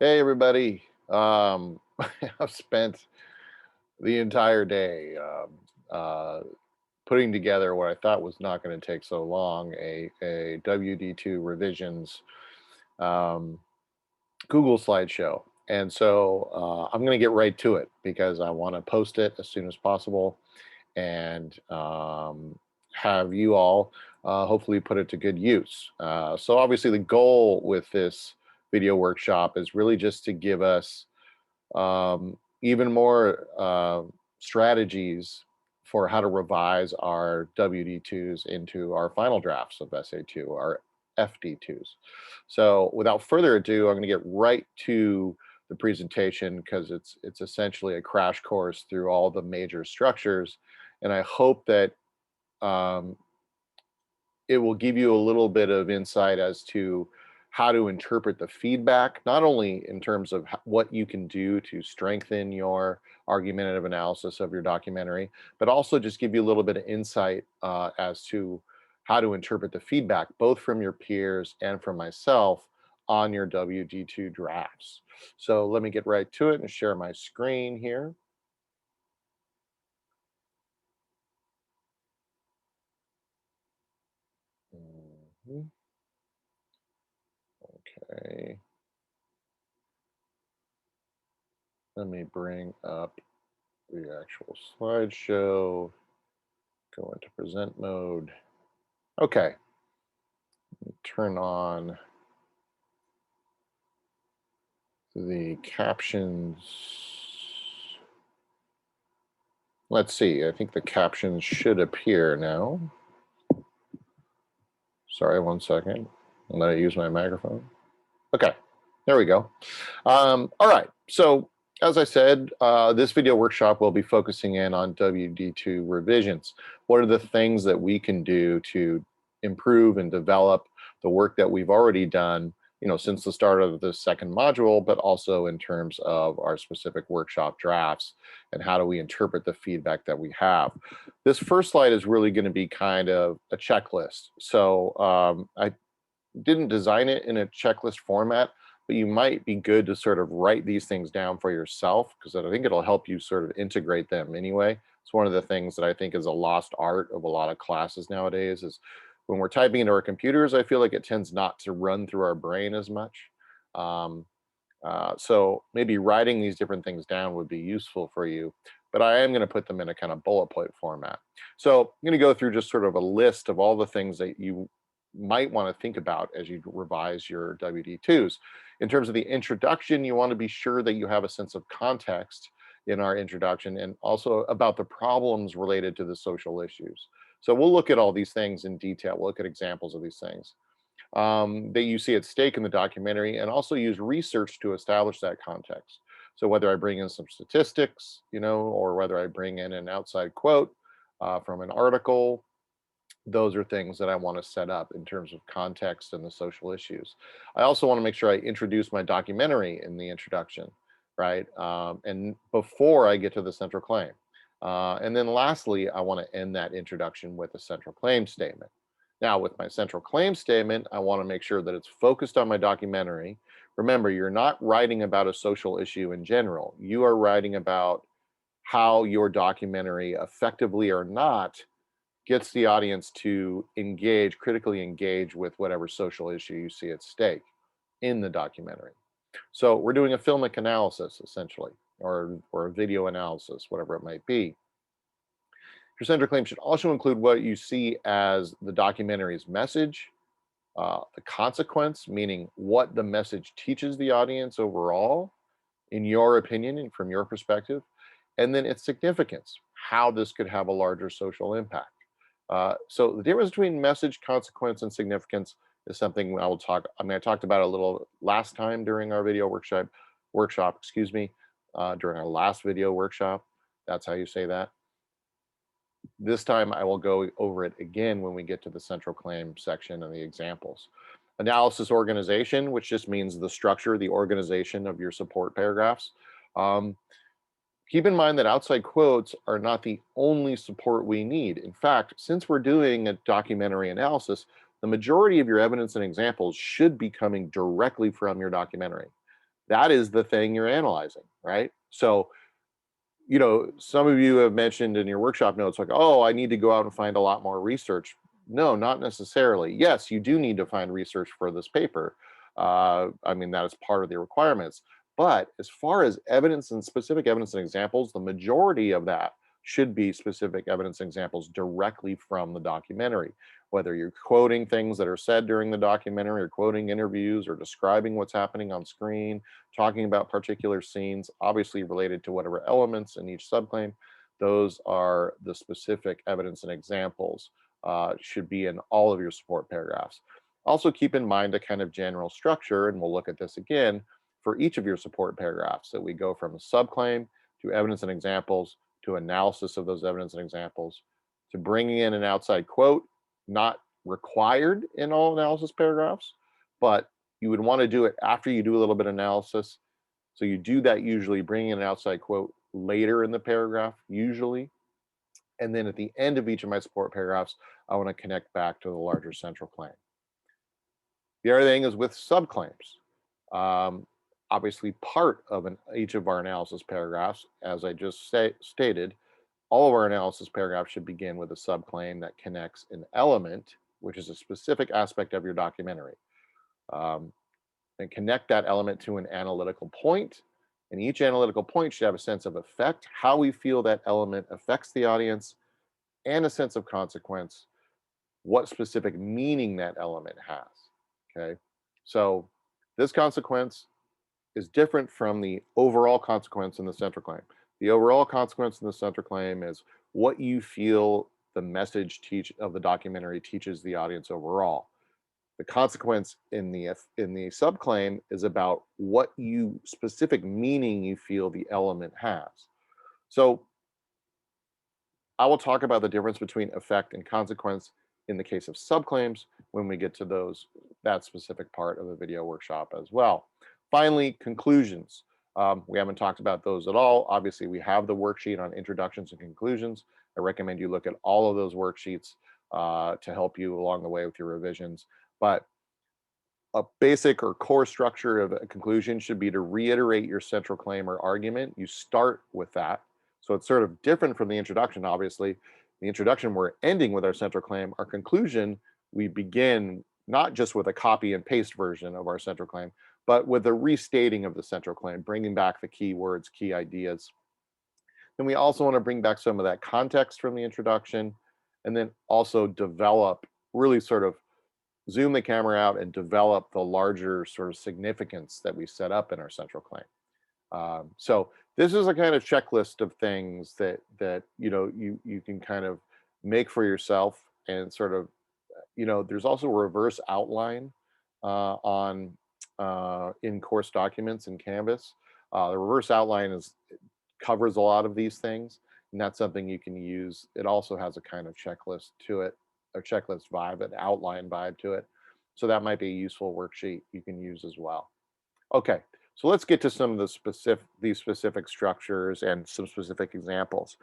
Hey everybody. I've spent the entire day putting together what I thought was not going to take so long, a WD2 revisions um, Google slideshow. And so I'm going to get right to it because I want to post it as soon as possible and have you all hopefully put it to good use. So obviously the goal with this video workshop is really just to give us even more strategies for how to revise our WD2s into our final drafts of SA2, our FD2s. So without further ado, I'm going to get right to the presentation because it's essentially a crash course through all the major structures, and I hope that um, it will give you a little bit of insight as to how to interpret the feedback, not only in terms of what you can do to strengthen your argumentative analysis of your documentary, but also just give you a little bit of insight as to how to interpret the feedback, both from your peers and from myself on your WD2 drafts. So let me get right to it and share my screen here. Mhm. Okay, let me bring up the actual slideshow, go into present mode. Okay, turn on the captions. Let's see, I think the captions should appear now. Sorry, one second. Let me use my microphone. Okay, there we go. All right, so as I said, this video workshop will be focusing in on WD2 revisions. What are the things that we can do to improve and develop the work that we've already done, since the start of the second module, but also in terms of our specific workshop drafts and how do we interpret the feedback that we have. This first slide is really going to be kind of a checklist. So I didn't design it in a checklist format, but you might be good to sort of write these things down for yourself because I think it'll help you sort of integrate them anyway. It's one of the things that I think is a lost art of a lot of classes nowadays is when we're typing into our computers, I feel like it tends not to run through our brain as much. Um, so maybe writing these different things down would be useful for you, but I am going to put them in a kind of bullet point format. So I'm going to go through just sort of a list of all the things that you might want to think about as you revise your WD2s. In terms of the introduction, you want to be sure that you have a sense of context in our introduction and also about the problems related to the social issues. So we'll look at all these things in detail. We'll look at examples of these things that you see at stake in the documentary and also use research to establish that context. So whether I bring in some statistics, or whether I bring in an outside quote from an article, those are things that I want to set up in terms of context and the social issues. I also want to make sure I introduce my documentary in the introduction, right? And before I get to the central claim. And then lastly, I want to end that introduction with a central claim statement. Now, with my central claim statement, I want to make sure that it's focused on my documentary. Remember, you're not writing about a social issue in general. You are writing about how your documentary, effectively or not, gets the audience to engage, critically engage with whatever social issue you see at stake in the documentary. So we're doing a filmic analysis essentially, or a video analysis, whatever it might be. Your central claim should also include what you see as the documentary's message, the consequence, meaning what the message teaches the audience overall, in your opinion and from your perspective, and then its significance, how this could have a larger social impact. So the difference between message, consequence, and significance is something I talked about a little last time during our video workshop, excuse me, during our last video workshop. That's how you say that. This time I will go over it again when we get to the central claim section and the examples. Analysis organization, which just means the structure, the organization of your support paragraphs. Um, Keep in mind that outside quotes are not the only support we need. In fact, since we're doing a documentary analysis, the majority of your evidence and examples should be coming directly from your documentary. That is the thing you're analyzing, right? So, some of you have mentioned in your workshop notes, like, oh, I need to go out and find a lot more research. No, not necessarily. Yes, you do need to find research for this paper. I mean, that is part of the requirements. But as far as evidence and specific evidence and examples, the majority of that should be specific evidence and examples directly from the documentary. Whether you're quoting things that are said during the documentary, or quoting interviews, or describing what's happening on screen, talking about particular scenes, obviously related to whatever elements in each subclaim. Those are the specific evidence and examples, should be in all of your support paragraphs. Also keep in mind a kind of general structure, and we'll look at this again for each of your support paragraphs, that we go from a subclaim to evidence and examples to analysis of those evidence and examples to bringing in an outside quote, not required in all analysis paragraphs, but you would want to do it after you do a little bit of analysis. So you do that usually, bringing in an outside quote later in the paragraph, usually. And then at the end of each of my support paragraphs, I want to connect back to the larger central claim. The other thing is with subclaims. Um, Obviously, part of each of our analysis paragraphs, as I just stated, all of our analysis paragraphs should begin with a subclaim that connects an element, which is a specific aspect of your documentary. Um, and connect that element to an analytical point. And each analytical point should have a sense of effect, how we feel that element affects the audience, and a sense of consequence, what specific meaning that element has. Okay. So this consequence is different from the overall consequence in the central claim. The overall consequence in the central claim is what you feel the message of the documentary teaches the audience overall. The consequence in the subclaim is about what you specific meaning you feel the element has. So I will talk about the difference between effect and consequence in the case of subclaims when we get to that specific part of the video workshop as well. Finally, conclusions. We haven't talked about those at all. Obviously, we have the worksheet on introductions and conclusions. I recommend you look at all of those worksheets to help you along the way with your revisions. But a basic or core structure of a conclusion should be to reiterate your central claim or argument. You start with that. So it's sort of different from the introduction, obviously. The introduction, we're ending with our central claim. Our conclusion, we begin not just with a copy and paste version of our central claim, but with a restating of the central claim, bringing back the key words, key ideas. Then we also want to bring back some of that context from the introduction, and then also develop, really sort of zoom the camera out and develop the larger sort of significance that we set up in our central claim. So this is a kind of checklist of things that you can kind of make for yourself, and sort of, there's also a reverse outline on in course documents in Canvas. The reverse outline covers a lot of these things, and that's something you can use. It also has a kind of checklist to it, a checklist vibe, an outline vibe to it. So that might be a useful worksheet you can use as well. Okay, so let's get to some of these specific structures and some specific examples.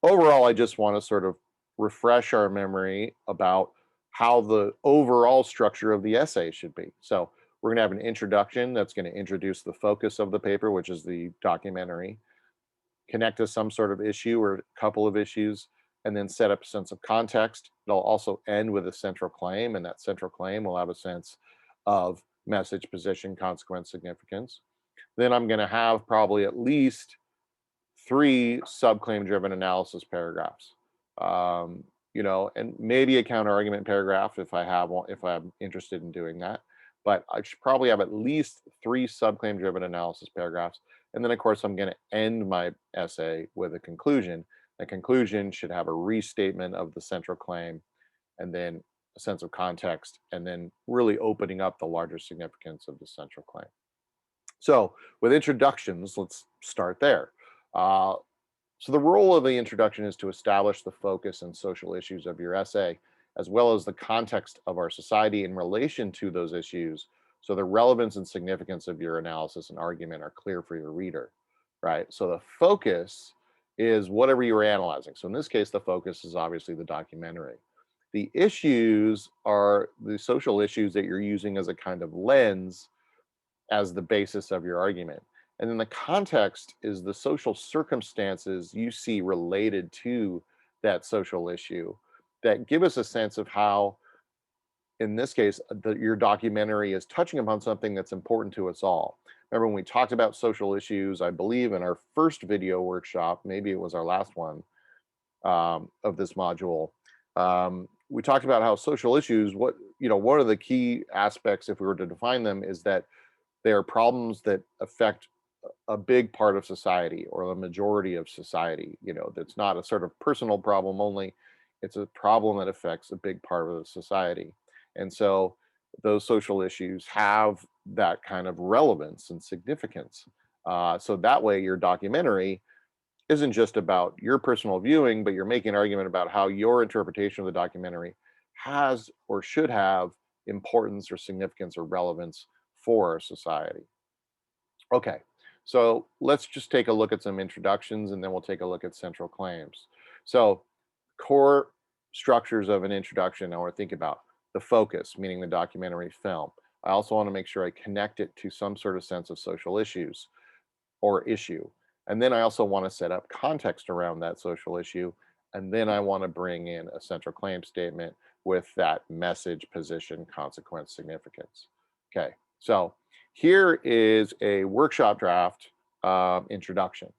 Overall, I just want to sort of refresh our memory about how the overall structure of the essay should be. So we're going to have an introduction that's going to introduce the focus of the paper, which is the documentary, connect to some sort of issue or a couple of issues, and then set up a sense of context. It'll also end with a central claim, and that central claim will have a sense of message, position, consequence, significance. Then I'm going to have probably at least 3 subclaim driven analysis paragraphs. And maybe a counter argument paragraph if I have one, if I'm interested in doing that. But I should probably have at least 3 subclaim driven analysis paragraphs. And then of course I'm going to end my essay with a conclusion. The conclusion should have a restatement of the central claim, and then a sense of context, and then really opening up the larger significance of the central claim. So with introductions, let's start there. Uh, so the role of the introduction is to establish the focus and social issues of your essay, as well as the context of our society in relation to those issues, so the relevance and significance of your analysis and argument are clear for your reader, right? So the focus is whatever you're analyzing. So in this case, the focus is obviously the documentary. The issues are the social issues that you're using as a kind of lens as the basis of your argument. And then the context is the social circumstances you see related to that social issue that give us a sense of how, in this case, your documentary is touching upon something that's important to us all. Remember when we talked about social issues, I believe in our first video workshop, maybe it was our last one, of this module. We talked about how social issues, what are the key aspects, if we were to define them, is that they are problems that affect a big part of society or the majority of society. That's not a sort of personal problem only. It's a problem that affects a big part of the society. And so those social issues have that kind of relevance and significance. So that way, your documentary isn't just about your personal viewing, but you're making an argument about how your interpretation of the documentary has or should have importance or significance or relevance for our society. Okay, so let's just take a look at some introductions and then we'll take a look at central claims. So, core structures of an introduction, I want to think about the focus, meaning the documentary film. I also want to make sure I connect it to some sort of sense of social issues or issue. And then I also want to set up context around that social issue. And then I want to bring in a central claim statement with that message, position, consequence, significance. Okay, so here is a workshop draft introduction.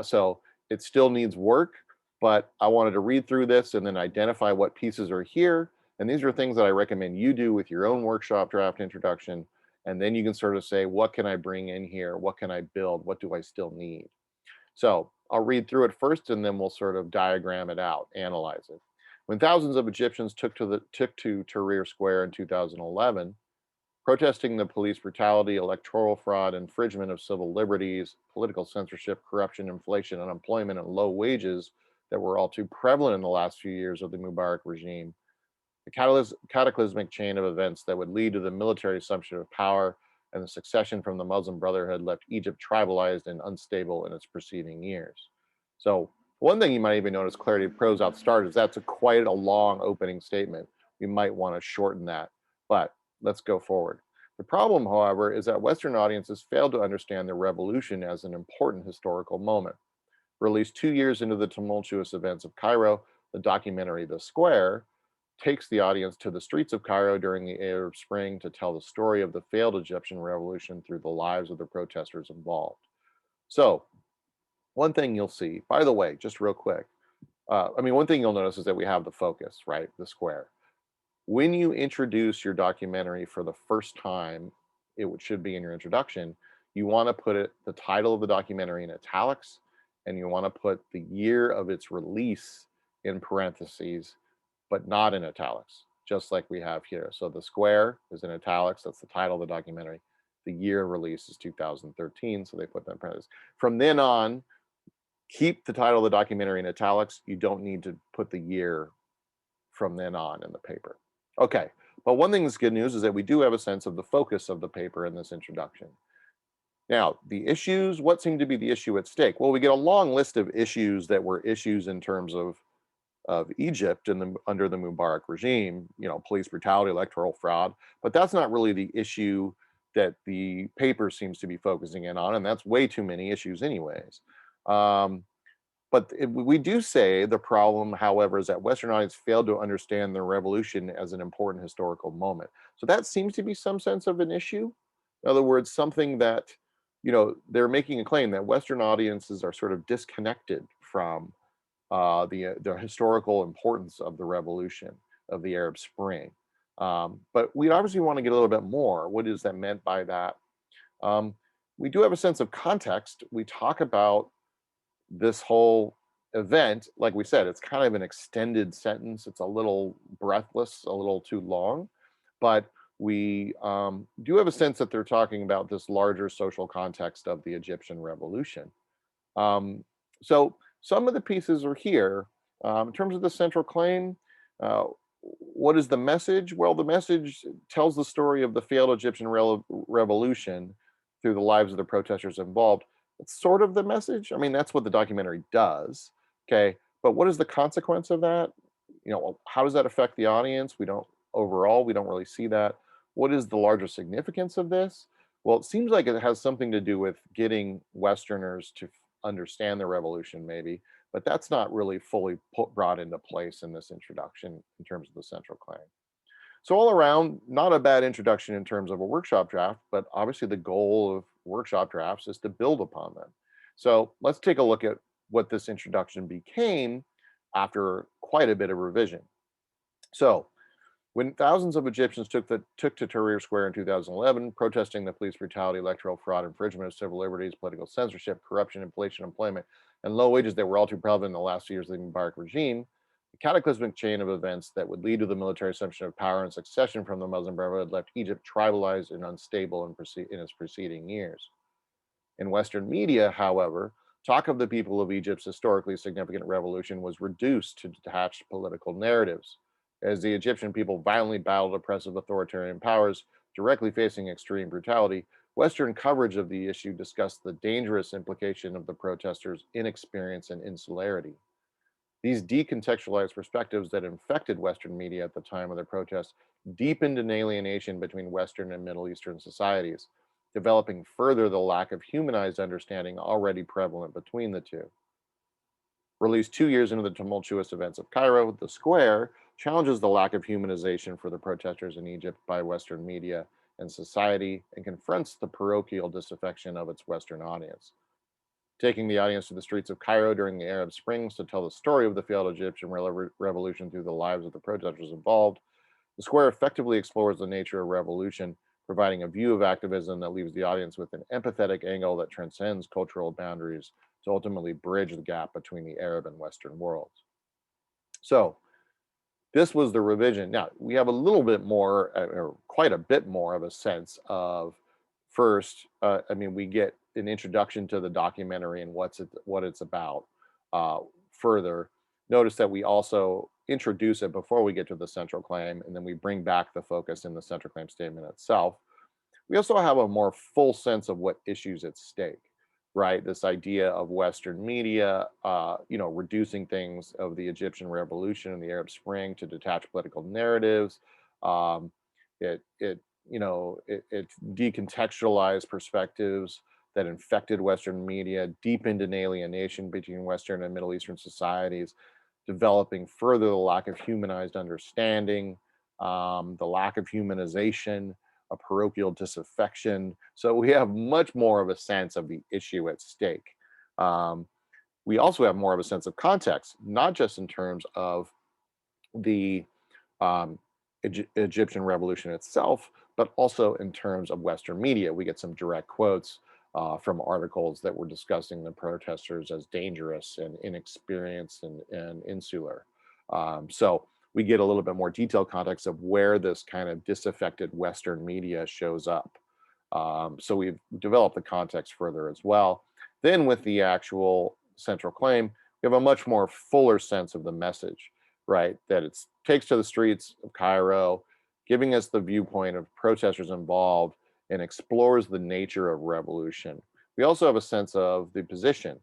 So it still needs work, but I wanted to read through this and then identify what pieces are here. And these are things that I recommend you do with your own workshop draft introduction. And then you can sort of say, what can I bring in here? What can I build? What do I still need? So I'll read through it first and then we'll sort of diagram it out, analyze it. When thousands of Egyptians took to Tahrir Square in 2011, protesting the police brutality, electoral fraud, infringement of civil liberties, political censorship, corruption, inflation, unemployment, and low wages that were all too prevalent in the last few years of the Mubarak regime, the cataclysmic chain of events that would lead to the military assumption of power and the succession from the Muslim Brotherhood left Egypt tribalized and unstable in its preceding years. So, one thing you might even notice clarity of prose out the start is that's quite a long opening statement. We might want to shorten that, but let's go forward. The problem, however, is that Western audiences failed to understand the revolution as an important historical moment. Released 2 years into the tumultuous events of Cairo, the documentary The Square takes the audience to the streets of Cairo during the Arab Spring to tell the story of the failed Egyptian revolution through the lives of the protesters involved. So, one thing you'll see, by the way, just real quick, one thing you'll notice is that we have the focus, right? The square. When you introduce your documentary for the first time, should be in your introduction, you want to put the title of the documentary in italics, and you want to put the year of its release in parentheses, but not in italics, just like we have here. So the square is in italics. That's the title of the documentary. The year of release is 2013, so they put that in parentheses. From then on, keep the title of the documentary in italics. You don't need to put the year from then on in the paper. Okay, but one thing that's good news is that we do have a sense of the focus of the paper in this introduction. Now, the issues, what seemed to be the issue at stake? Well, we get a long list of issues that were issues in terms of Egypt under the Mubarak regime, police brutality, electoral fraud, but that's not really the issue that the paper seems to be focusing in on, and that's way too many issues anyways. But we do say the problem, however, is that Western audience failed to understand the revolution as an important historical moment. So that seems to be some sense of an issue. In other words, something that, they're making a claim that Western audiences are sort of disconnected from the historical importance of the revolution of the Arab Spring. But we obviously want to get a little bit more. What is that meant by that? We do have a sense of context. We talk about this whole event, like we said, it's kind of an extended sentence. It's a little breathless, a little too long, but we do have a sense that they're talking about this larger social context of the Egyptian revolution. So some of the pieces are here. In terms of the central claim, what is the message? Well, the message tells the story of the failed Egyptian revolution through the lives of the protesters involved. It's sort of the message. I mean, that's what the documentary does. Okay. But what is the consequence of that? How does that affect the audience? We don't really see that. What is the larger significance of this? Well, it seems like it has something to do with getting Westerners to understand the revolution, maybe, but that's not really fully brought into place in this introduction in terms of the central claim. So, all around, not a bad introduction in terms of a workshop draft, but obviously the goal of workshop drafts is to build upon them. So, let's take a look at what this introduction became after quite a bit of revision. So, when thousands of Egyptians took to Tahrir Square in 2011, protesting the police brutality, electoral fraud, infringement of civil liberties, political censorship, corruption, inflation, employment, and low wages that were all too prevalent in the last few years of the Mubarak regime, the cataclysmic chain of events that would lead to the military assumption of power and succession from the Muslim Brotherhood left Egypt tribalized and unstable in its preceding years. In Western media, however, talk of the people of Egypt's historically significant revolution was reduced to detached political narratives, as the Egyptian people violently battled oppressive authoritarian powers, directly facing extreme brutality. Western coverage of the issue discussed the dangerous implication of the protesters' inexperience and insularity. These decontextualized perspectives that infected Western media at the time of the protests deepened an alienation between Western and Middle Eastern societies, developing further the lack of humanized understanding already prevalent between the two. Released 2 years into the tumultuous events of Cairo, The Square challenges the lack of humanization for the protesters in Egypt by Western media and society and confronts the parochial disaffection of its Western audience. Taking the audience to the streets of Cairo during the Arab Springs to tell the story of the failed Egyptian revolution through the lives of the protesters involved, the square effectively explores the nature of revolution, providing a view of activism that leaves the audience with an empathetic angle that transcends cultural boundaries to ultimately bridge the gap between the Arab and Western worlds. So, this was the revision. Now, we have a little bit more, or quite a bit more of a sense of first, we get an introduction to the documentary and what it's about. Further, notice that we also introduce it before we get to the central claim, and then we bring back the focus in the central claim statement itself. We also have a more full sense of what issues at stake, right? This idea of Western media, reducing things of the Egyptian revolution and the Arab Spring to detach political narratives. Um, it decontextualized perspectives that infected Western media, deepened an alienation between Western and Middle Eastern societies, developing further the lack of humanized understanding, the lack of humanization, a parochial disaffection. So we have much more of a sense of the issue at stake. Um, we also have more of a sense of context, not just in terms of the um, Egyptian revolution itself, but also in terms of Western media. We get some direct quotes from articles that were discussing the protesters as dangerous and inexperienced and insular. So we get a little bit more detailed context of where this kind of disaffected Western media shows up. So we've developed the context further as well. Then with the actual central claim, we have a much more fuller sense of the message, right? That it takes to the streets of Cairo, giving us the viewpoint of protesters involved and explores the nature of revolution. We also have a sense of the position,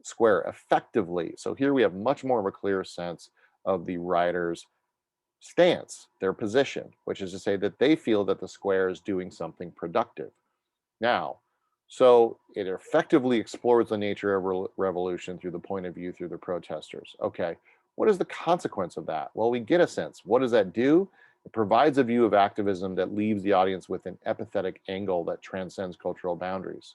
square effectively. So here we have much more of a clear sense of the writer's stance, their position, which is to say that they feel that the square is doing something productive. Now, so it effectively explores the nature of revolution through the point of view through the protesters. Okay, what is the consequence of that? Well, we get a sense. What does that do? It provides a view of activism that leaves the audience with an empathetic angle that transcends cultural boundaries.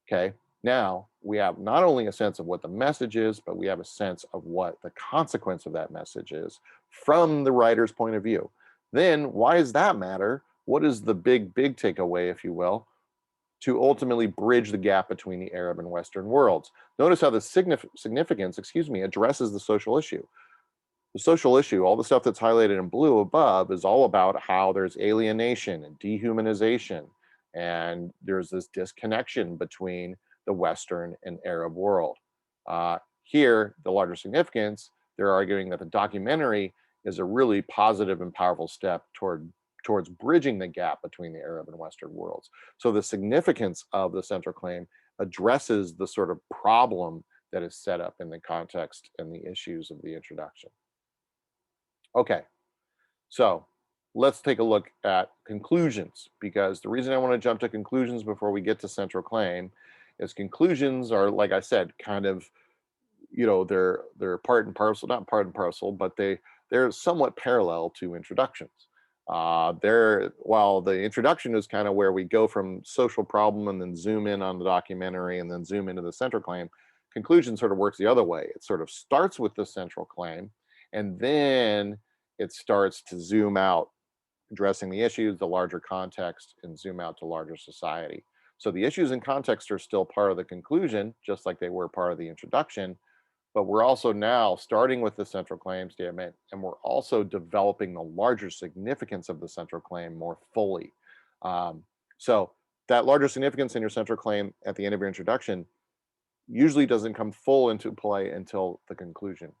Okay, now we have not only a sense of what the message is, but we have a sense of what the consequence of that message is from the writer's point of view. Then, why does that matter? What is the big takeaway, if you will? To ultimately bridge the gap between the Arab and Western worlds. Notice how the significance, addresses the social issue. The social issue, all the stuff that's highlighted in blue above, is all about how there's alienation and dehumanization, and there's this disconnection between the Western and Arab world. Here, the larger significance, they're arguing that the documentary is a really positive and powerful step towards bridging the gap between the Arab and Western worlds. So the significance of the central claim addresses the sort of problem that is set up in the context and the issues of the introduction. Okay, so let's take a look at conclusions, because the reason I want to jump to conclusions before we get to central claim is conclusions are, like I said, kind of, they're part and parcel, not part and parcel, but they're somewhat parallel to introductions. They're While the introduction is kind of where we go from social problem and then zoom in on the documentary and then zoom into the central claim, conclusion sort of works the other way. It sort of starts with the central claim, and then it starts to zoom out, addressing the issues, the larger context, and zoom out to larger society. So the issues and context are still part of the conclusion, just like they were part of the introduction, but we're also now starting with the central claim statement, and we're also developing the larger significance of the central claim more fully. Um, so that larger significance in your central claim at the end of your introduction usually doesn't come full into play until the conclusion.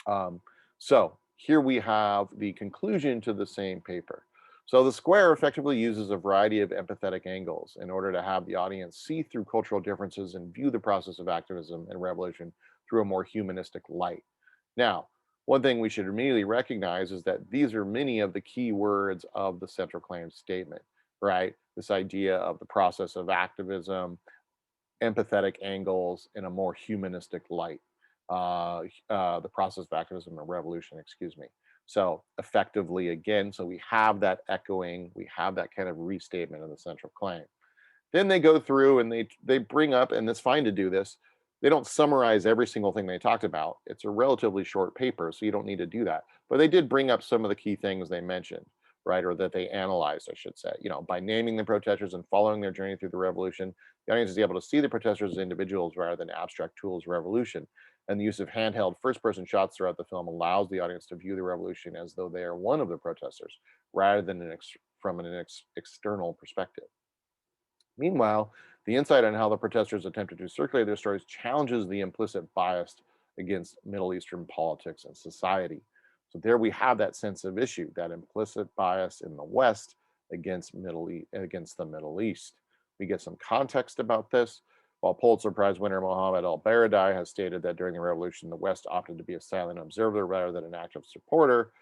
Um, so here we have the conclusion to the same paper. So the square effectively uses a variety of empathetic angles in order to have the audience see through cultural differences and view the process of activism and revolution through a more humanistic light. Now, one thing we should immediately recognize is that these are many of the key words of the central claim statement, right? This idea of the process of activism, empathetic angles in a more humanistic light. The process of activism and revolution, excuse me. So effectively, again, so we have that echoing, we have that kind of restatement of the central claim. Then they go through and they bring up, and it's fine to do this. They don't summarize every single thing they talked about. It's a relatively short paper, so you don't need to do that. But they did bring up some of the key things they mentioned, right? Or that they analyzed, I should say. By naming the protesters and following their journey through the revolution, the audience is able to see the protesters as individuals rather than abstract tools of revolution. And the use of handheld first-person shots throughout the film allows the audience to view the revolution as though they are one of the protesters, rather than from an external perspective. Meanwhile, the insight on how the protesters attempted to circulate their stories challenges the implicit bias against Middle Eastern politics and society. So there we have that sense of issue, that implicit bias in the West against the Middle East. We get some context about this. While Pulitzer Prize winner Mohammed al-Baradei has stated that during the revolution, the West opted to be a silent observer rather than an active supporter,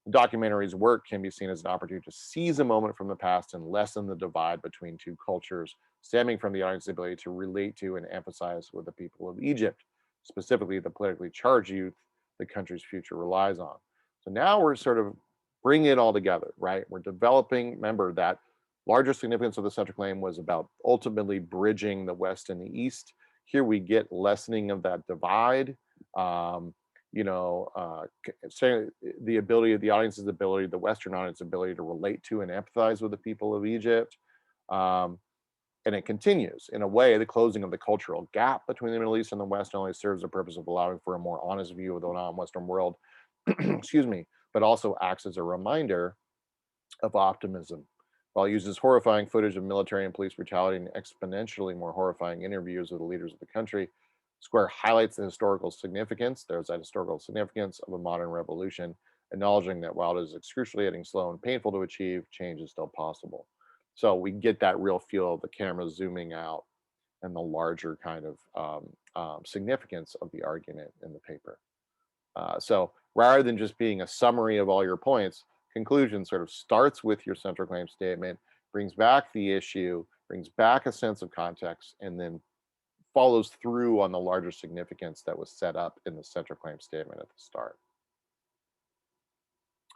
the documentary's work can be seen as an opportunity to seize a moment from the past and lessen the divide between two cultures, stemming from the audience's ability to relate to and empathize with the people of Egypt, specifically the politically charged youth the country's future relies on. So now we're sort of bringing it all together, right? We're developing, remember that larger significance of the central claim was about ultimately bridging the West and the East. Here we get lessening of that divide. Um, saying the ability of the audience's ability, the Western audience's ability to relate to and empathize with the people of Egypt. Um, and it continues. In a way, the closing of the cultural gap between the Middle East and the West not only serves the purpose of allowing for a more honest view of the non-Western world, excuse me, but also acts as a reminder of optimism. While it uses horrifying footage of military and police brutality and exponentially more horrifying interviews with the leaders of the country, Square highlights the historical significance. There's that historical significance of a modern revolution, acknowledging that while it is excruciating, slow, and painful to achieve, change is still possible. So we get that real feel of the camera zooming out and the larger kind of significance of the argument in the paper. So rather than just being a summary of all your points, conclusion sort of starts with your central claim statement, brings back the issue, brings back a sense of context, and then follows through on the larger significance that was set up in the central claim statement at the start.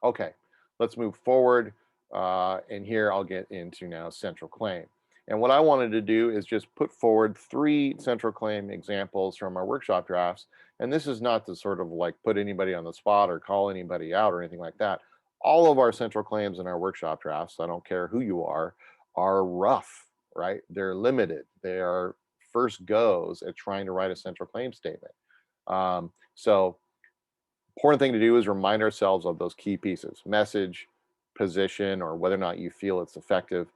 Okay, let's move forward. And here I'll get into now central claim. And what I wanted to do is just put forward 3 central claim examples from our workshop drafts. And this is not to sort of like put anybody on the spot or call anybody out or anything like that. All of our central claims in our workshop drafts, I don't care who you are rough, right? They're limited. They are first goes at trying to write a central claim statement. So important thing to do is remind ourselves of those key pieces: message, position, or whether or not you feel it's effective,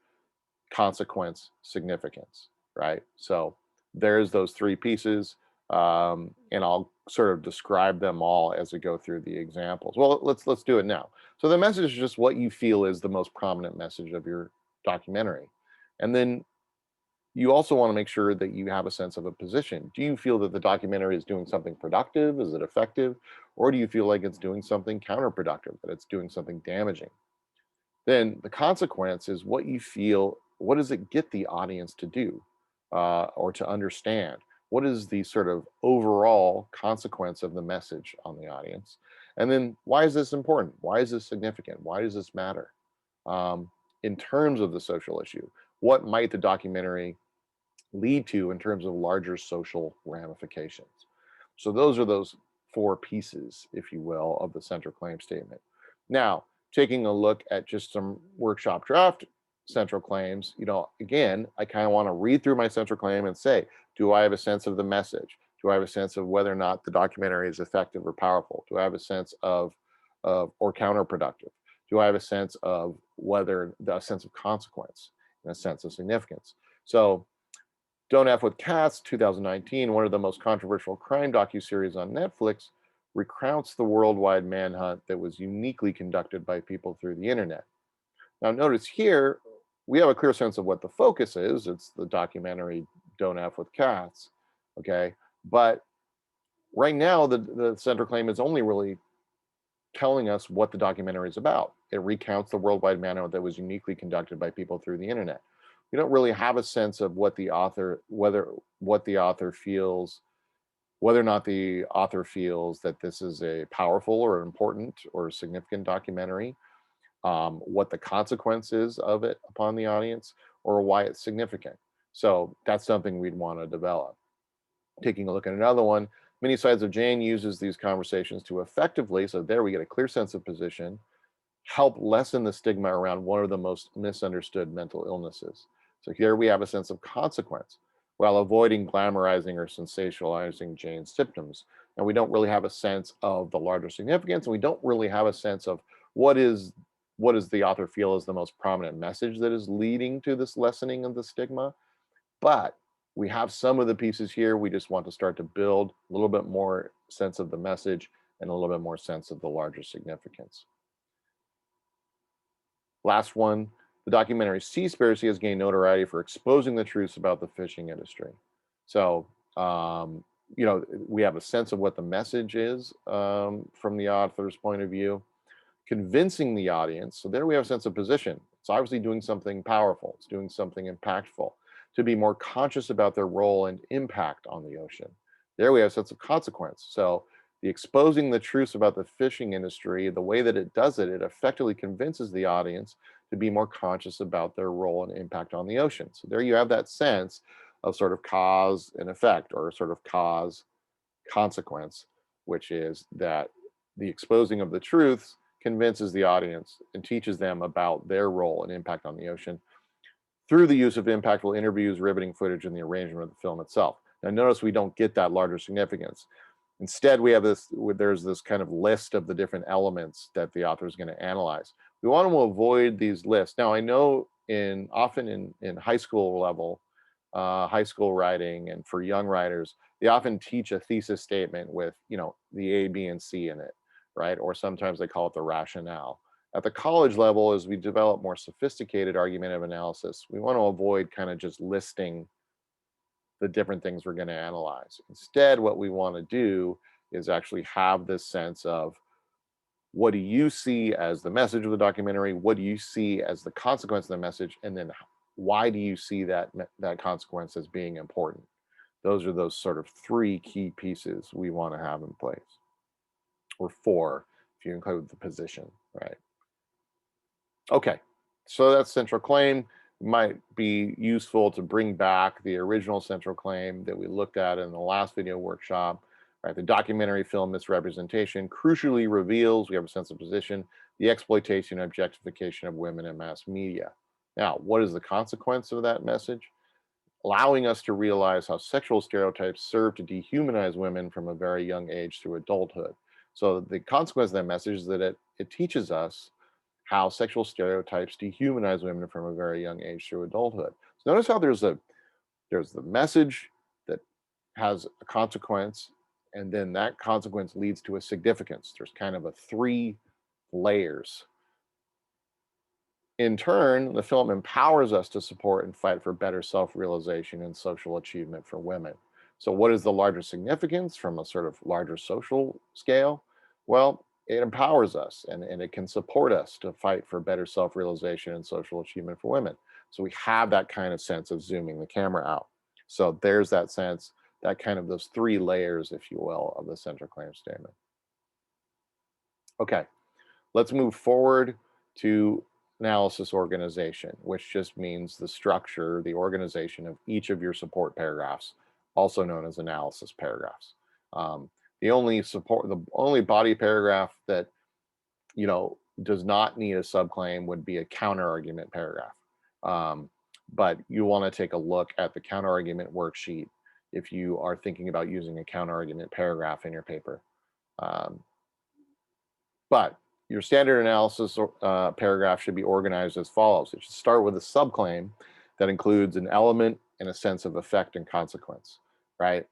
consequence, significance, right? So there's those 3 pieces. And I'll sort of describe them all as we go through the examples. Well, let's do it now. So the message is just what you feel is the most prominent message of your documentary. And then you also want to make sure that you have a sense of a position. Do you feel that the documentary is doing something productive? Is it effective? Or do you feel like it's doing something counterproductive, that it's doing something damaging? Then the consequence is what you feel. What does it get the audience to do or to understand? What is the sort of overall consequence of the message on the audience? And then why is this important? Why is this significant? Why does this matter? Um, in terms of the social issue, what might the documentary lead to in terms of larger social ramifications? So those are those four pieces, if you will, of the central claim statement. Now, taking a look at just some workshop draft central claims, again, I kind of want to read through my central claim and say, do I have a sense of the message? Do I have a sense of whether or not the documentary is effective or powerful? Do I have a sense or counterproductive? Do I have a sense of whether the sense of consequence and a sense of significance? So Don't F with Cats, 2019, one of the most controversial crime docuseries on Netflix, recounts the worldwide manhunt that was uniquely conducted by people through the internet. Now, notice here, we have a clear sense of what the focus is. It's the documentary Don't F with Cats. Okay. But right now, the center claim is only really telling us what the documentary is about. It recounts the worldwide manhunt that was uniquely conducted by people through the internet. We don't really have a sense of what the author feels, whether or not the author feels that this is a powerful or important or significant documentary, what the consequences of it upon the audience, or why it's significant. So that's something we'd want to develop. Taking a look at another one, Many Sides of Jane uses these conversations to effectively, so there we get a clear sense of position, help lessen the stigma around one of the most misunderstood mental illnesses. So here we have a sense of consequence while avoiding glamorizing or sensationalizing Jane's symptoms. And we don't really have a sense of the larger significance, and we don't really have a sense of what is what does the author feel is the most prominent message that is leading to this lessening of the stigma. But we have some of the pieces here. We just want to start to build a little bit more sense of the message and a little bit more sense of the larger significance. Last one, the documentary Seaspiracy has gained notoriety for exposing the truths about the fishing industry. So, we have a sense of what the message is from the author's point of view, convincing the audience. So there we have a sense of position. It's obviously doing something powerful. It's doing something impactful to be more conscious about their role and impact on the ocean. There we have a sense of consequence. So the exposing the truths about the fishing industry, the way that it does it, it effectively convinces the audience to be more conscious about their role and impact on the ocean. So there you have that sense of sort of cause and effect, or sort of cause consequence, which is that the exposing of the truths convinces the audience and teaches them about their role and impact on the ocean through the use of impactful interviews, riveting footage, and the arrangement of the film itself. Now, notice we don't get that larger significance. Instead, we have there's this kind of list of the different elements that the author is going to analyze. We want to avoid these lists. Now, I know often in high school level, high school writing, and for young writers, they often teach a thesis statement with, the A, B, and C in it, right? Or sometimes they call it the rationale. At the college level, as we develop more sophisticated argumentative analysis, we want to avoid kind of just listing the different things we're going to analyze. Instead, what we want to do is actually have this sense of, what do you see as the message of the documentary? What do you see as the consequence of the message? And then why do you see that consequence as being important? Those are those sort of three key pieces we want to have in place, or four if you include the position, right? Okay, so that's central claim. Might be useful to bring back the original central claim that we looked at in the last video workshop. Right, the documentary film misrepresentation crucially reveals, we have a sense of position, the exploitation and objectification of women in mass media. Now, what is the consequence of that message? Allowing us to realize how sexual stereotypes serve to dehumanize women from a very young age through adulthood. So the consequence of that message is that it teaches us how sexual stereotypes dehumanize women from a very young age through adulthood. So notice how there's the message that has a consequence, and then that consequence leads to a significance. There's kind of a three layers. In turn, the film empowers us to support and fight for better self-realization and social achievement for women. So what is the larger significance from a sort of larger social scale? Well, it empowers us and it can support us to fight for better self-realization and social achievement for women. So we have that kind of sense of zooming the camera out. So there's that sense, that kind of those three layers, if you will, of the central claim statement. Okay, let's move forward to analysis organization, which just means the structure, the organization of each of your support paragraphs, also known as analysis paragraphs. Um, the only body paragraph that does not need a subclaim would be a counter argument paragraph. Um, but you want to take a look at the counter argument worksheet if you are thinking about using a counter argument paragraph in your paper. Um, but your standard analysis paragraph should be organized as follows. It should start with a subclaim that includes an element and a sense of effect and consequence, right?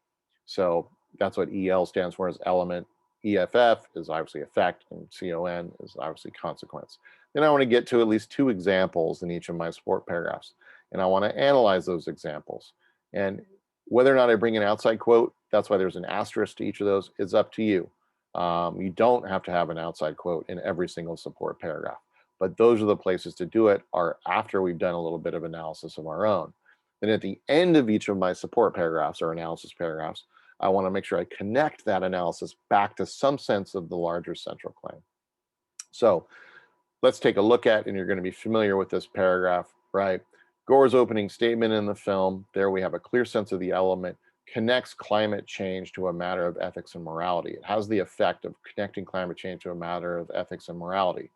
So that's what EL stands for, is element. EFF is obviously effect, and CON is obviously consequence. Then I want to get to at least 2 examples in each of my support paragraphs, and I want to analyze those examples. And whether or not I bring an outside quote, that's why there's an asterisk to each of those, is up to you. You don't have to have an outside quote in every single support paragraph, but those are the places to do it, are after we've done a little bit of analysis of our own. Then at the end of each of my support paragraphs or analysis paragraphs, I want to make sure I connect that analysis back to some sense of the larger central claim. So let's take a look at, and you're going to be familiar with this paragraph, right? Gore's opening statement in the film, there we have a clear sense of the element, connects climate change to a matter of ethics and morality. It has the effect of connecting climate change to a matter of ethics and morality.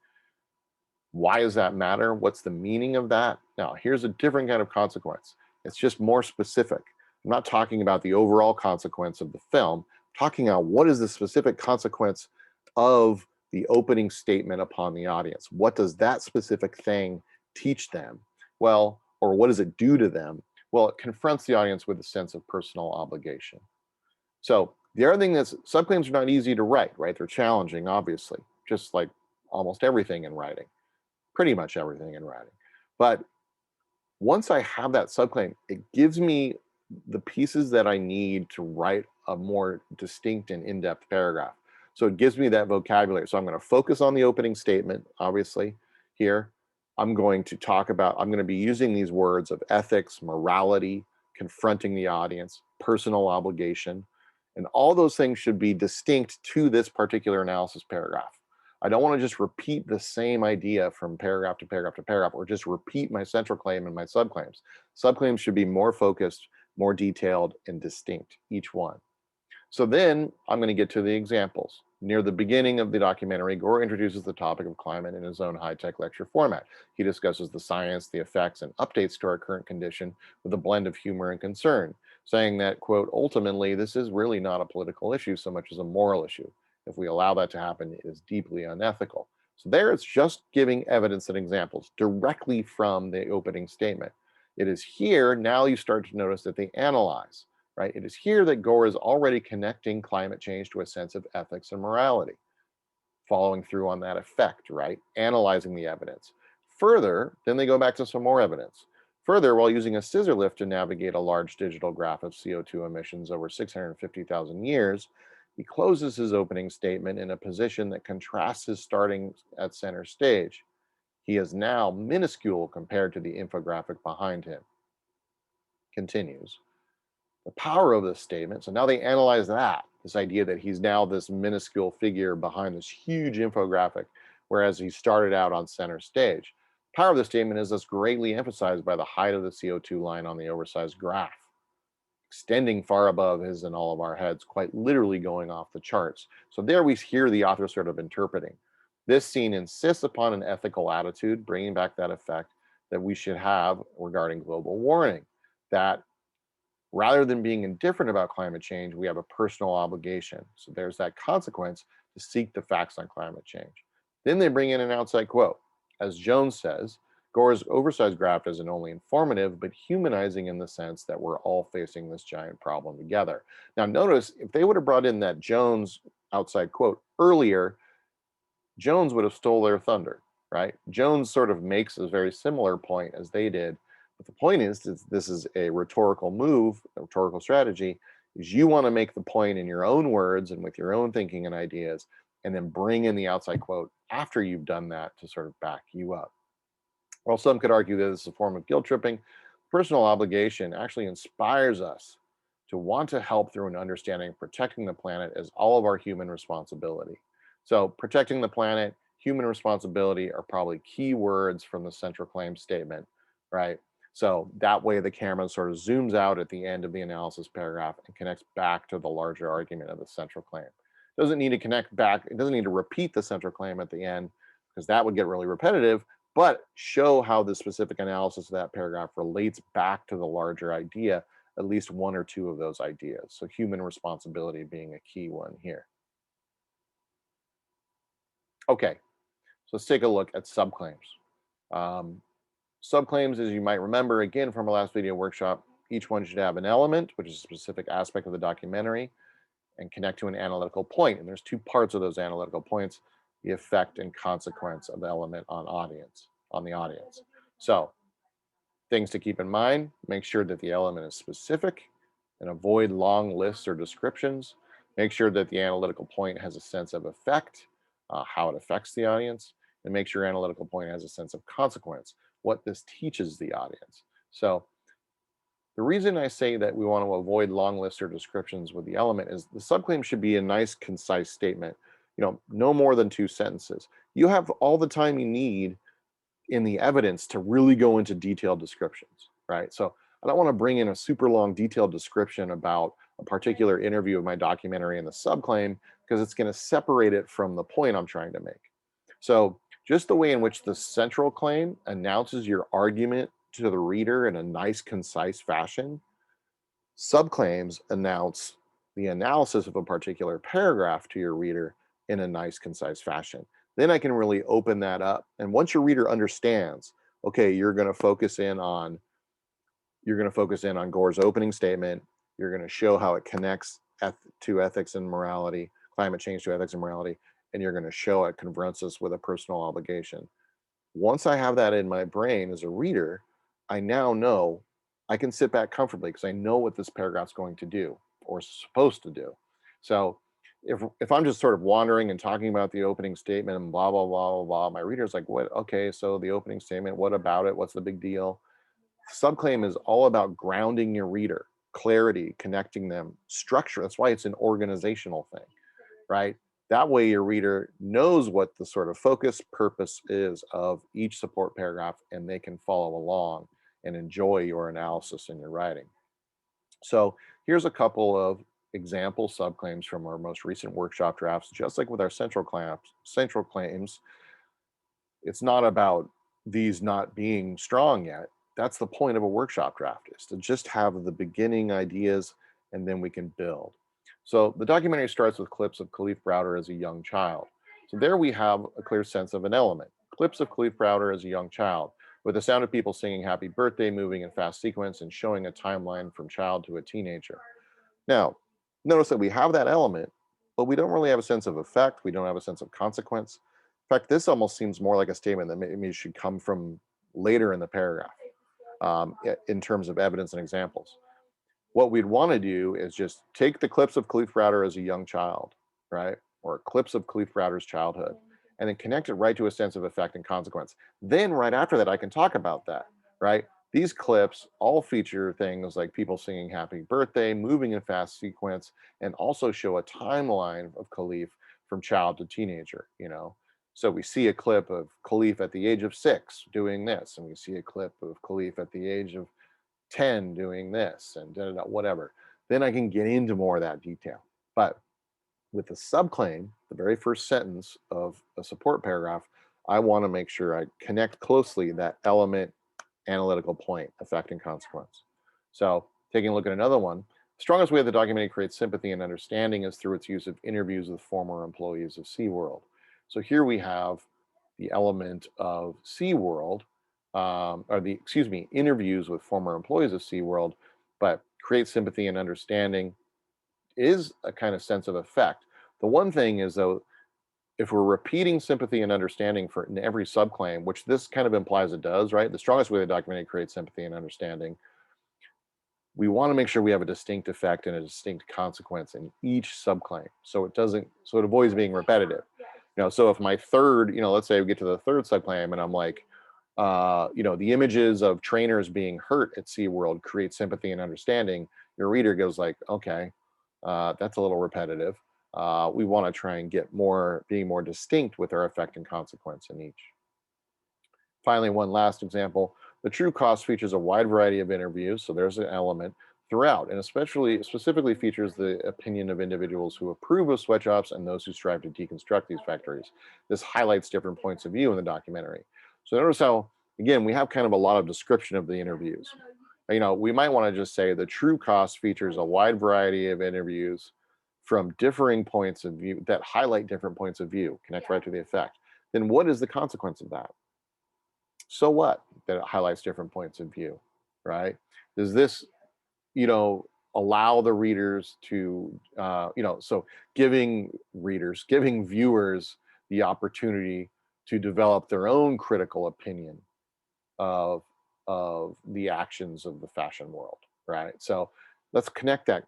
Why does that matter? What's the meaning of that? Now, here's a different kind of consequence. It's just more specific. I'm not talking about the overall consequence of the film. I'm talking about what is the specific consequence of the opening statement upon the audience. What does that specific thing teach them? Well, or what does it do to them? Well, it confronts the audience with a sense of personal obligation. So the other thing is, subclaims are not easy to write, right? They're challenging, obviously, just like almost everything in writing, pretty much everything in writing. But once I have that subclaim, it gives me the pieces that I need to write a more distinct and in-depth paragraph. So it gives me that vocabulary. So I'm going to focus on the opening statement, obviously, here. I'm going to be using these words of ethics, morality, confronting the audience, personal obligation, and all those things should be distinct to this particular analysis paragraph. I don't want to just repeat the same idea from paragraph to paragraph to paragraph, or just repeat my central claim and my subclaims. Subclaims should be more focused, more detailed, and distinct, each one. So then I'm going to get to the examples. Near the beginning of the documentary, Gore introduces the topic of climate in his own high-tech lecture format. He discusses the science, the effects, and updates to our current condition with a blend of humor and concern, saying that, quote, ultimately, this is really not a political issue so much as a moral issue. If we allow that to happen, it is deeply unethical. So there it's just giving evidence and examples directly from the opening statement. It is here, now you start to notice that they analyze, right? It is here that Gore is already connecting climate change to a sense of ethics and morality, following through on that effect, right? Analyzing the evidence. Further, then they go back to some more evidence. Further, while using a scissor lift to navigate a large digital graph of CO2 emissions over 650,000 years, he closes his opening statement in a position that contrasts his starting at center stage. He is now minuscule compared to the infographic behind him. Continues. The power of this statement. So now they analyze that, this idea that he's now this minuscule figure behind this huge infographic, whereas he started out on center stage. Power of the statement is thus greatly emphasized by the height of the CO2 line on the oversized graph, extending far above his and all of our heads, quite literally going off the charts. So there we hear the author sort of interpreting. This scene insists upon an ethical attitude, bringing back that effect that we should have regarding global warming, that rather than being indifferent about climate change, we have a personal obligation. So there's that consequence to seek the facts on climate change. Then they bring in an outside quote. As Jones says, Gore's oversized graph isn't only informative, but humanizing in the sense that we're all facing this giant problem together. Now, notice if they would have brought in that Jones outside quote earlier, Jones would have stole their thunder, right? Jones sort of makes a very similar point as they did. But the point is this is a rhetorical move, a rhetorical strategy, is you want to make the point in your own words and with your own thinking and ideas, and then bring in the outside quote after you've done that to sort of back you up. While some could argue that this is a form of guilt tripping, personal obligation actually inspires us to want to help through an understanding of protecting the planet as all of our human responsibility. So, protecting the planet, human responsibility are probably key words from the central claim statement, right? So, that way the camera sort of zooms out at the end of the analysis paragraph and connects back to the larger argument of the central claim. It doesn't need to connect back, it doesn't need to repeat the central claim at the end because that would get really repetitive, but show how the specific analysis of that paragraph relates back to the larger idea, at least one or two of those ideas. So human responsibility being a key one here. Okay, so let's take a look at subclaims. Um, Subclaims, as you might remember, again from our last video workshop, each one should have an element, which is a specific aspect of the documentary, and connect to an analytical point. And there's two parts of those analytical points: the effect and consequence of the element on the audience. So things to keep in mind: make sure that the element is specific and avoid long lists or descriptions. Make sure that the analytical point has a sense of effect, how it affects the audience, and make sure analytical point has a sense of consequence, what this teaches the audience. So the reason I say that we want to avoid long lists or descriptions with the element is the subclaim should be a nice, concise statement, no more than two sentences. You have all the time you need in the evidence to really go into detailed descriptions, right? So I don't want to bring in a super long detailed description about a particular interview of my documentary in the subclaim because it's going to separate it from the point I'm trying to make. So just the way in which the central claim announces your argument to the reader in a nice, concise fashion, subclaims announce the analysis of a particular paragraph to your reader in a nice, concise fashion. Then I can really open that up. And once your reader understands, okay, you're going to focus in on Gore's opening statement. You're going to show how it connects to ethics and morality, climate change to ethics and morality, and you're going to show it confronts us with a personal obligation. Once I have that in my brain as a reader, I now know I can sit back comfortably because I know what this paragraph's going to do or supposed to do. So if I'm just sort of wandering and talking about the opening statement and blah blah blah blah blah, my reader's like, what? Okay, so the opening statement, what about it? What's the big deal? Subclaim is all about grounding your reader, clarity, connecting them, structure. That's why it's an organizational thing, right? That way your reader knows what the sort of focus purpose is of each support paragraph and they can follow along and enjoy your analysis and your writing. So here's a couple of example subclaims from our most recent workshop drafts. Just like with our central claims, it's not about these not being strong yet. That's the point of a workshop draft, is to just have the beginning ideas and then we can build. So the documentary starts with clips of Khalif Browder as a young child. So there we have a clear sense of an element. Clips of Khalif Browder as a young child, with the sound of people singing happy birthday moving in fast sequence and showing a timeline from child to a teenager. Now, notice that we have that element, but we don't really have a sense of effect. We don't have a sense of consequence. In fact, this almost seems more like a statement that maybe should come from later in the paragraph, in terms of evidence and examples. What we'd want to do is just take the clips of Khalif Browder as a young child, right? Or clips of Khalif Browder's childhood, and then connect it right to a sense of effect and consequence. Then, right after that, I can talk about that, right? These clips all feature things like people singing happy birthday, moving in fast sequence, and also show a timeline of Khalif from child to teenager. So we see a clip of Khalif at the age of 6 doing this, and we see a clip of Khalif at the age of 10 doing this, and whatever. Then I can get into more of that detail. But with the subclaim, the very first sentence of a support paragraph, I want to make sure I connect closely that element, analytical point, effect, and consequence. So taking a look at another one, the strongest way the documentary creates sympathy and understanding is through its use of interviews with former employees of SeaWorld. So here we have the element of SeaWorld, interviews with former employees of SeaWorld, but create sympathy and understanding is a kind of sense of effect. The one thing is, though, if we're repeating sympathy and understanding for in every subclaim, which this kind of implies it does, right? The strongest way the documentary creates sympathy and understanding, we want to make sure we have a distinct effect and a distinct consequence in each subclaim. So it avoids being repetitive. So if my third, let's say we get to the third subclaim and I'm like, the images of trainers being hurt at SeaWorld create sympathy and understanding, your reader goes like, okay, that's a little repetitive. We want to try and get being more distinct with our effect and consequence in each. Finally, one last example, the true cost features a wide variety of interviews, so there's an element throughout, and specifically features the opinion of individuals who approve of sweatshops and those who strive to deconstruct these factories. This highlights different points of view in the documentary. So notice how, again, we have kind of a lot of description of the interviews. We might want to just say the true cost features a wide variety of interviews from differing points of view that highlight different points of view, connect right to the effect. Then what is the consequence of that? So what that it highlights different points of view, right? Does this, allow the readers to, so giving viewers the opportunity to develop their own critical opinion of the actions of the fashion world, right? So let's connect it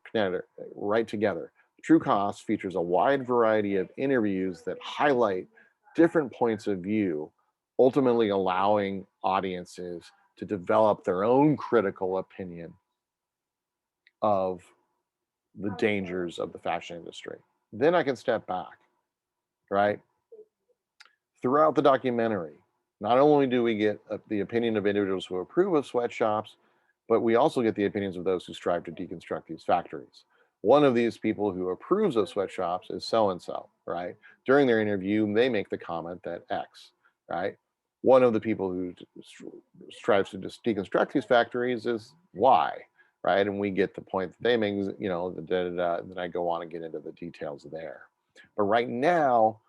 right together. True Cost features a wide variety of interviews that highlight different points of view, ultimately allowing audiences to develop their own critical opinion of the dangers of the fashion industry. Then I can step back, right? Throughout the documentary, not only do we get the opinion of individuals who approve of sweatshops, but we also get the opinions of those who strive to deconstruct these factories. One of these people who approves of sweatshops is so and so, right? During their interview, they make the comment that X, right? One of the people who strives to just deconstruct these factories is Y, right? And we get the point that they make, then I go on and get into the details there. But right now,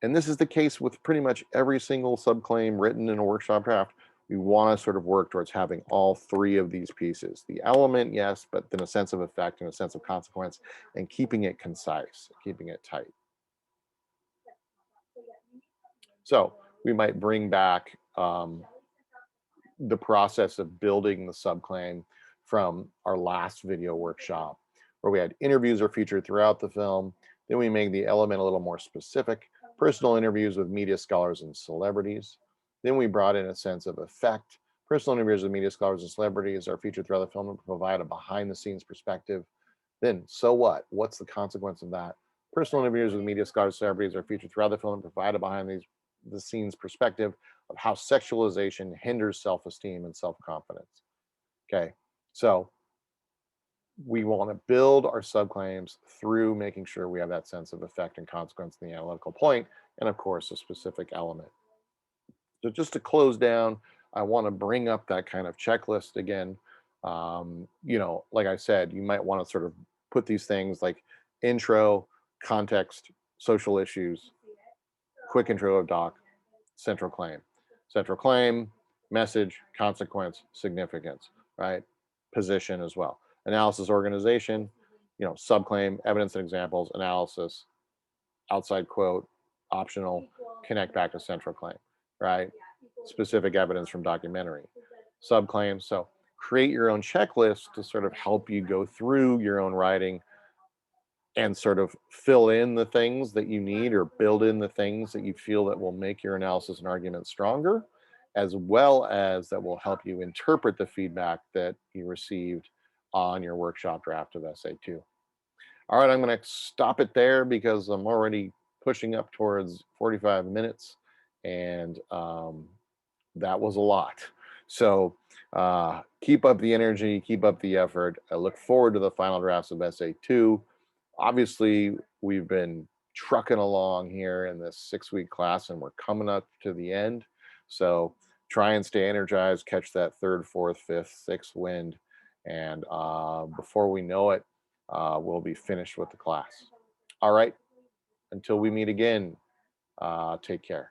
and this is the case with pretty much every single subclaim written in a workshop draft, we want to sort of work towards having all three of these pieces. The element, yes, but then a sense of effect and a sense of consequence, and keeping it concise, keeping it tight. So we might bring back the process of building the subclaim from our last video workshop, where we had interviews are featured throughout the film. Then we made the element a little more specific, personal interviews with media scholars and celebrities. Then we brought in a sense of effect. Personal interviews with media scholars and celebrities are featured throughout the film and provide a behind the scenes perspective. Then, so what? What's the consequence of that? Personal interviews with media scholars and celebrities are featured throughout the film and provide a behind the scenes perspective of how sexualization hinders self-esteem and self-confidence. Okay, so we want to build our subclaims through making sure we have that sense of effect and consequence in the analytical point, and of course, a specific element. So just to close down, I want to bring up that kind of checklist again. Like I said, you might want to sort of put these things like intro, context, social issues, quick intro of doc, central claim. Central claim, message, consequence, significance, right? Position as well. Analysis, organization, subclaim, evidence and examples, analysis, outside quote, optional, connect back to central claim, right? Specific evidence from documentary. Subclaims, so create your own checklist to sort of help you go through your own writing and sort of fill in the things that you need or build in the things that you feel that will make your analysis and argument stronger, as well as that will help you interpret the feedback that you received on your workshop draft of SA2. All right, I'm going to stop it there because I'm already pushing up towards 45 minutes, and that was a lot. So keep up the energy, keep up the effort. I look forward to the final drafts of SA2. Obviously, we've been trucking along here in this 6-week class, and we're coming up to the end. So try and stay energized, catch that third, fourth, fifth, sixth wind. And before we know it, we'll be finished with the class. All right, until we meet again, take care.